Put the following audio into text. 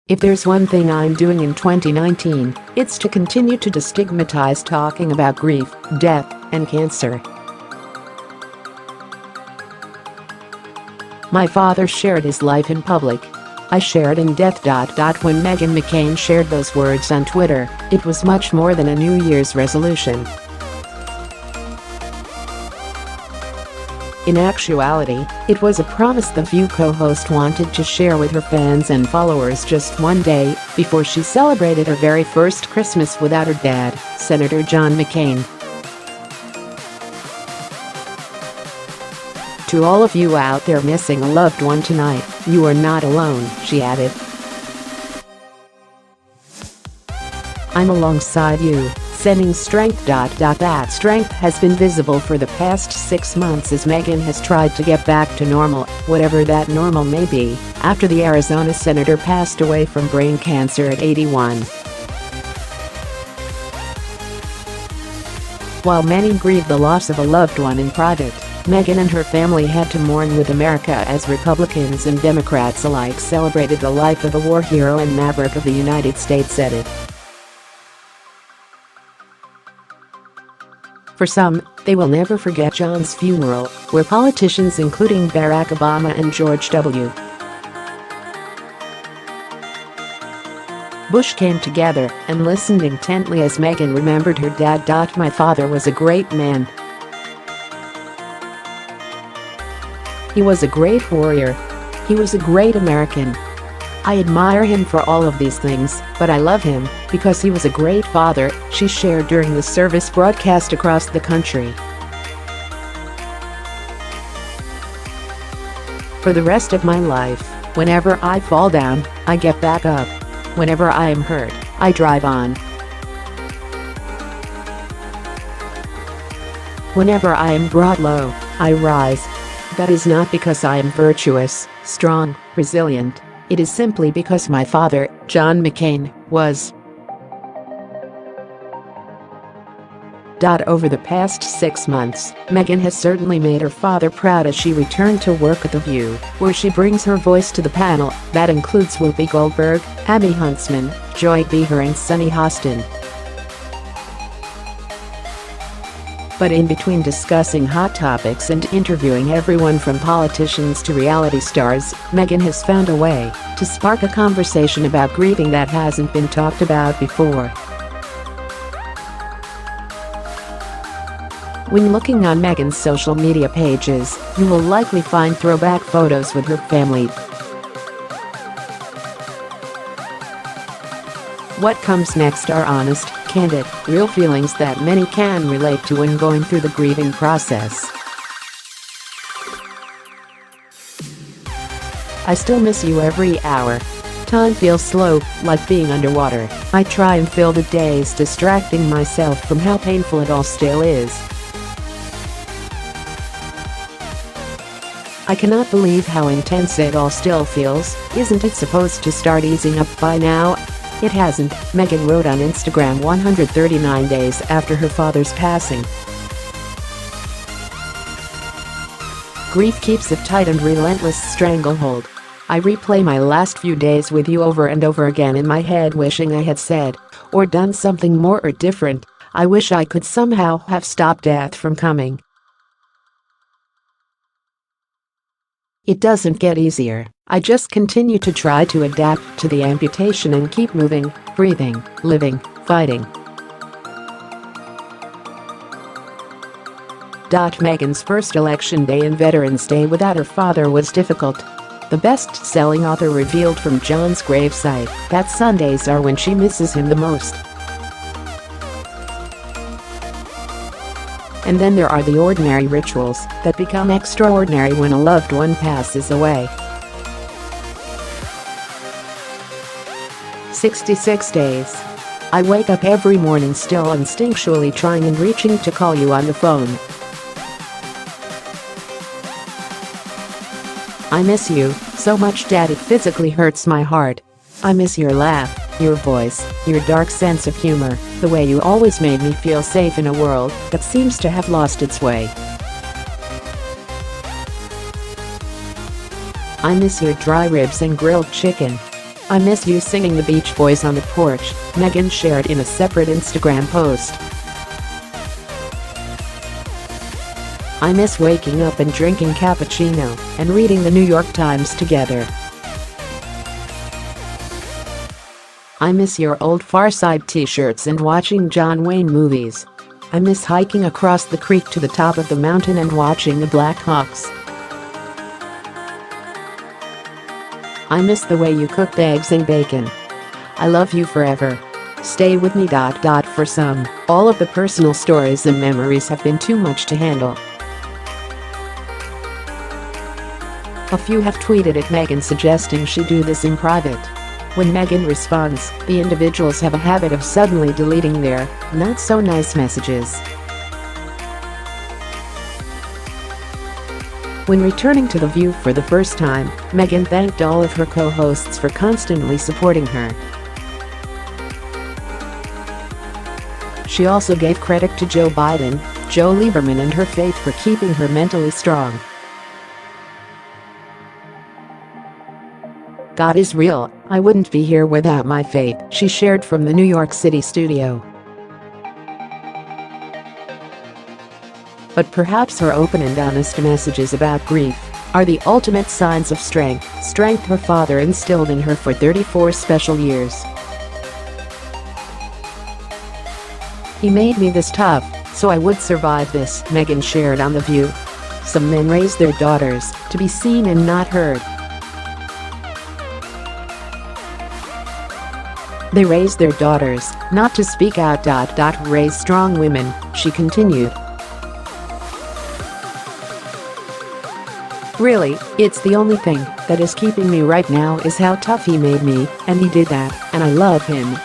If there's one thing I'm doing in 2019, it's to continue to destigmatize talking about grief, death, and cancer. My father shared his life in public. I shared in death. When Meghan McCain shared those words on Twitter, it was much more than a New Year's resolution. In actuality, it was a promise the View co-host wanted to share with her fans and followers just one day before she celebrated her very first Christmas without her dad, Senator John McCain. To all of you out there missing a loved one tonight, you are not alone, she added. I'm alongside you, sending strength. That strength has been visible for the past 6 months as Meghan has tried to get back to normal, whatever that normal may be, after the Arizona senator passed away from brain cancer at 81. While many grieve the loss of a loved one in private, Meghan and her family had to mourn with America as Republicans and Democrats alike celebrated the life of a war hero and maverick of the United States Senate. For some, they will never forget John's funeral, where politicians including Barack Obama and George W. Bush came together and listened intently as Meghan remembered her dad. My father was a great man. He was a great warrior. He was a great American. I admire him for all of these things, but I love him because he was a great father, she shared during the service broadcast across the country. For the rest of my life, whenever I fall down, I get back up. Whenever I am hurt, I drive on. Whenever I am brought low, I rise. That is not because I am virtuous, strong, resilient. It is simply because my father, John McCain, was. Over the past 6 months, Meghan has certainly made her father proud as she returned to work at The View, where she brings her voice to the panel. That includes Whoopi Goldberg, Abby Huntsman, Joy Behar and Sunny Hostin. But in between discussing hot topics and interviewing everyone from politicians to reality stars, Meghan has found a way to spark a conversation about grieving that hasn't been talked about before. When looking on Meghan's social media pages, you will likely find throwback photos with her family. What comes next are honest, candid, real feelings that many can relate to when going through the grieving process. I still miss you every hour. Time feels slow, like being underwater. I try and fill the days distracting myself from how painful it all still is. I cannot believe how intense it all still feels. Isn't it supposed to start easing up by now? It hasn't, Meghan wrote on Instagram 139 days after her father's passing. Grief keeps a tight and relentless stranglehold. I replay my last few days with you over and over again in my head, wishing I had said or done something more or different. I wish I could somehow have stopped death from coming. It doesn't get easier. I just continue to try to adapt to the amputation and keep moving, breathing, living, fighting. Meghan's first election day and Veterans Day without her father was difficult. The best-selling author revealed from John's gravesite that Sundays are when she misses him the most. And then there are the ordinary rituals that become extraordinary when a loved one passes away. 66 days. I wake up every morning still instinctually trying and reaching to call you on the phone. I miss you so much, Dad, it physically hurts my heart. I miss your laugh, your voice, your dark sense of humor, the way you always made me feel safe in a world that seems to have lost its way. I miss your dry ribs and grilled chicken. I miss you singing the Beach Boys on the porch, Meghan shared in a separate Instagram post. I miss waking up and drinking cappuccino and reading the New York Times together. I miss your old Far Side t-shirts and watching John Wayne movies. I miss hiking across the creek to the top of the mountain and watching the Blackhawks. I miss the way you cooked eggs and bacon. I love you forever. Stay with me. For some, all of the personal stories and memories have been too much to handle. A few have tweeted at Meghan suggesting she do this in private. When Meghan responds, the individuals have a habit of suddenly deleting their not-so-nice messages. When returning to The View for the first time, Meghan thanked all of her co-hosts for constantly supporting her. She also gave credit to Joe Biden, Joe Lieberman and her faith for keeping her mentally strong. God is real, I wouldn't be here without my faith, she shared from the New York City studio. But perhaps her open and honest messages about grief are the ultimate signs of strength her father instilled in her for 34 special years. He made me this tough, so I would survive this, Meghan shared on The View. Some men raise their daughters to be seen and not heard. They raise their daughters not to speak out. Raise strong women, she continued. Really, it's the only thing that is keeping me right now is how tough he made me, and he did that, and I love him.